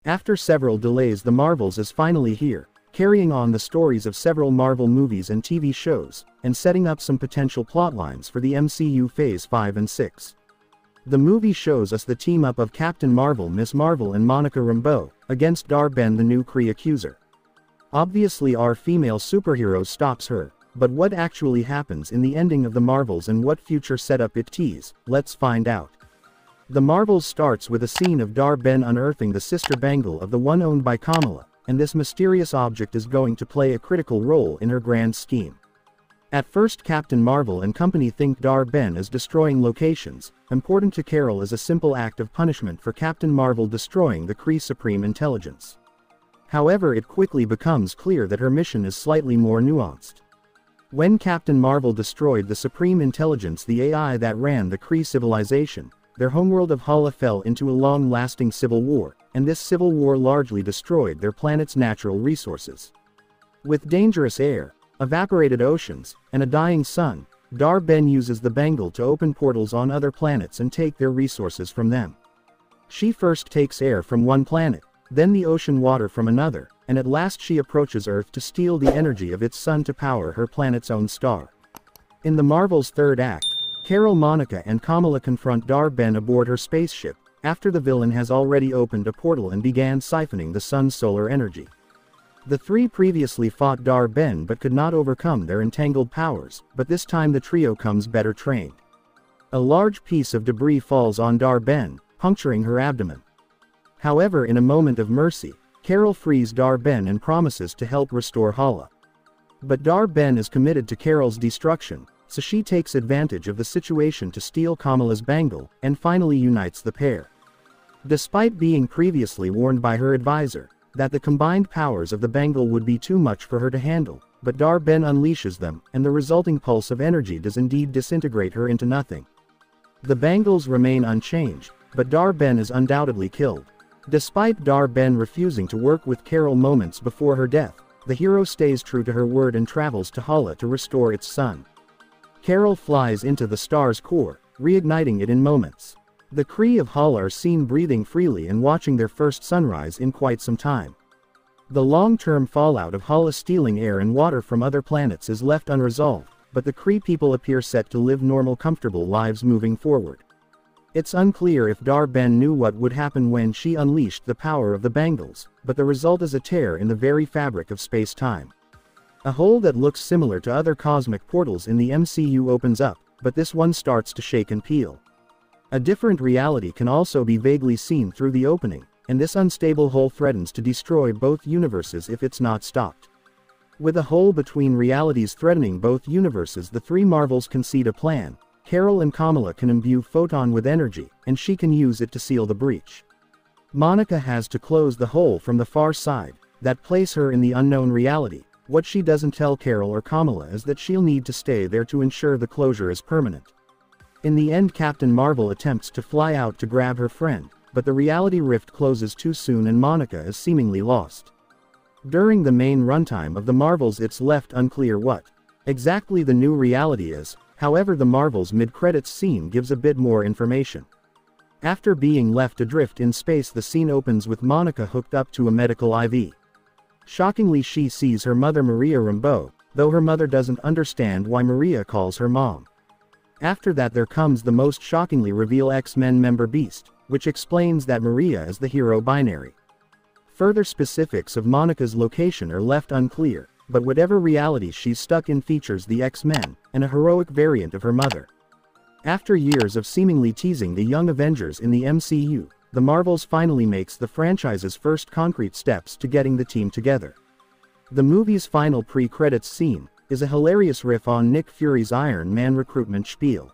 After several delays, the Marvels is finally here, carrying on the stories of several Marvel movies and TV shows, and setting up some potential plotlines for the MCU Phase 5 and 6. The movie shows us the team-up of Captain Marvel, Miss Marvel and Monica Rambeau, against Dar-Ben, the new Kree accuser. Obviously our female superhero stops her, but what actually happens in the ending of the Marvels and what future setup it teases, let's find out. The Marvels starts with a scene of Dar-Ben unearthing the sister bangle of the one owned by Kamala, and this mysterious object is going to play a critical role in her grand scheme. At first Captain Marvel and company think Dar-Ben is destroying locations. Important to Carol is a simple act of punishment for Captain Marvel destroying the Kree Supreme Intelligence. However, it quickly becomes clear that her mission is slightly more nuanced. When Captain Marvel destroyed the Supreme Intelligence, the AI that ran the Kree civilization, their homeworld of Hala fell into a long-lasting civil war, and this civil war largely destroyed their planet's natural resources. With dangerous air, evaporated oceans, and a dying sun, Dar-Ben uses the bangle to open portals on other planets and take their resources from them. She first takes air from one planet, then the ocean water from another, and at last she approaches Earth to steal the energy of its sun to power her planet's own star. In the Marvel's third act, Carol, Monica and Kamala confront Dar-Ben aboard her spaceship, after the villain has already opened a portal and began siphoning the sun's solar energy. The three previously fought Dar-Ben but could not overcome their entangled powers, but this time the trio comes better trained. A large piece of debris falls on Dar-Ben, puncturing her abdomen. However, in a moment of mercy, Carol frees Dar-Ben and promises to help restore Hala. But Dar-Ben is committed to Carol's destruction, so she takes advantage of the situation to steal Kamala's bangle, and finally unites the pair. Despite being previously warned by her advisor that the combined powers of the bangle would be too much for her to handle, but Dar-Ben unleashes them, and the resulting pulse of energy does indeed disintegrate her into nothing. The bangles remain unchanged, but Dar-Ben is undoubtedly killed. Despite Dar-Ben refusing to work with Carol moments before her death, the hero stays true to her word and travels to Hala to restore its sun. Carol flies into the star's core, reigniting it in moments. The Kree of Hala are seen breathing freely and watching their first sunrise in quite some time. The long-term fallout of Hala stealing air and water from other planets is left unresolved, but the Kree people appear set to live normal, comfortable lives moving forward. It's unclear if Dar-Ben knew what would happen when she unleashed the power of the bangles, but the result is a tear in the very fabric of space-time. A hole that looks similar to other cosmic portals in the MCU opens up, but this one starts to shake and peel. A different reality can also be vaguely seen through the opening, and this unstable hole threatens to destroy both universes if it's not stopped. With a hole between realities threatening both universes, the three Marvels concede a plan. Carol and Kamala can imbue Photon with energy, and she can use it to seal the breach. Monica has to close the hole from the far side, that place her in the unknown reality. What she doesn't tell Carol or Kamala is that she'll need to stay there to ensure the closure is permanent. In the end, Captain Marvel attempts to fly out to grab her friend, but the reality rift closes too soon and Monica is seemingly lost. During the main runtime of the Marvels, it's left unclear what exactly the new reality is. However, the Marvels mid-credits scene gives a bit more information. After being left adrift in space, the scene opens with Monica hooked up to a medical IV. Shockingly, she sees her mother, Maria Rambeau, though her mother doesn't understand why Maria calls her mom. After that, there comes the most shockingly reveal X-Men member Beast, which explains that Maria is the hero binary. Further specifics of Monica's location are left unclear, but whatever reality she's stuck in features the X-Men, and a heroic variant of her mother. After years of seemingly teasing the young Avengers in the MCU, the Marvels finally makes the franchise's first concrete steps to getting the team together. The movie's final pre-credits scene is a hilarious riff on Nick Fury's Iron Man recruitment spiel.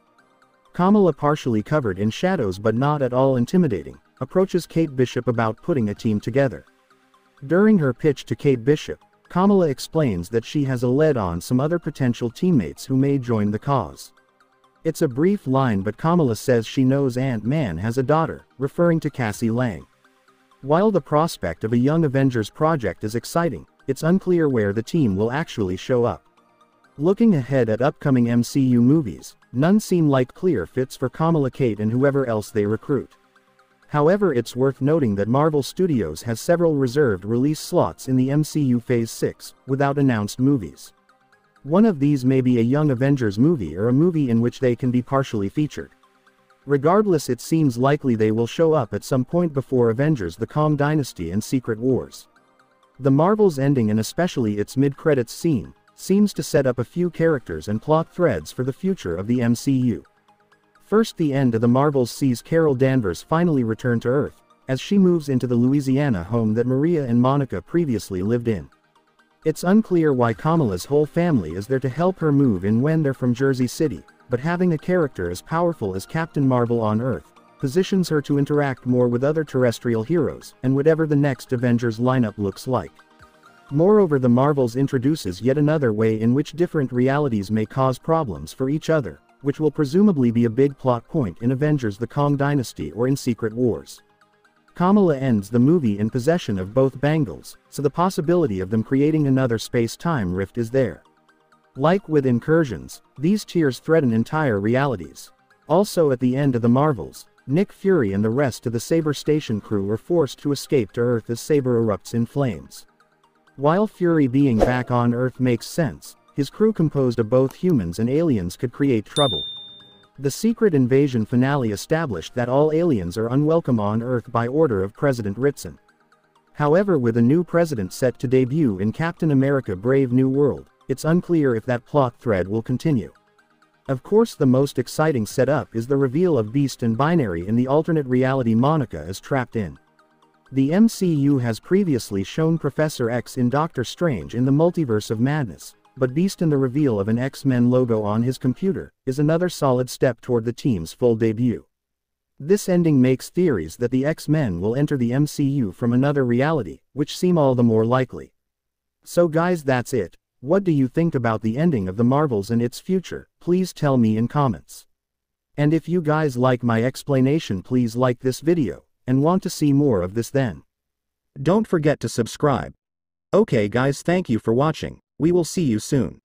Kamala, partially covered in shadows but not at all intimidating, approaches Kate Bishop about putting a team together. During her pitch to Kate Bishop, Kamala explains that she has a lead on some other potential teammates who may join the cause. It's a brief line, but Kamala says she knows Ant-Man has a daughter, referring to Cassie Lang. While the prospect of a Young Avengers project is exciting, it's unclear where the team will actually show up. Looking ahead at upcoming MCU movies, none seem like clear fits for Kamala, Kate, and whoever else they recruit. However, it's worth noting that Marvel Studios has several reserved release slots in the MCU Phase 6, without announced movies. One of these may be a Young Avengers movie or a movie in which they can be partially featured. Regardless, it seems likely they will show up at some point before Avengers: The Kang Dynasty and Secret Wars. The Marvel's ending, and especially its mid-credits scene, seems to set up a few characters and plot threads for the future of the MCU. First, the end of the Marvels sees Carol Danvers finally return to Earth, as she moves into the Louisiana home that Maria and Monica previously lived in. It's unclear why Kamala's whole family is there to help her move in when they're from Jersey City, but having a character as powerful as Captain Marvel on Earth positions her to interact more with other terrestrial heroes, and whatever the next Avengers lineup looks like. Moreover, the Marvels introduces yet another way in which different realities may cause problems for each other, which will presumably be a big plot point in Avengers: The Kang Dynasty or in Secret Wars. Kamala ends the movie in possession of both bangles, so the possibility of them creating another space-time rift is there. Like with Incursions, these tiers threaten entire realities. Also, at the end of the Marvels, Nick Fury and the rest of the Saber Station crew are forced to escape to Earth as Saber erupts in flames. While Fury being back on Earth makes sense, his crew composed of both humans and aliens could create trouble. The Secret Invasion finale established that all aliens are unwelcome on Earth by order of President Ritson. However, with a new president set to debut in Captain America: Brave New World, it's unclear if that plot thread will continue. Of course, the most exciting setup is the reveal of Beast and Binary in the alternate reality Monica is trapped in. The MCU has previously shown Professor X in Doctor Strange in the Multiverse of Madness, but Beast and the reveal of an X-Men logo on his computer is another solid step toward the team's full debut. This ending makes theories that the X-Men will enter the MCU from another reality, which seem all the more likely. So guys, that's it. What do you think about the ending of the Marvels and its future? Please tell me in comments. And if you guys like my explanation, please like this video, and want to see more of this, then don't forget to subscribe. Okay guys, thank you for watching. We will see you soon.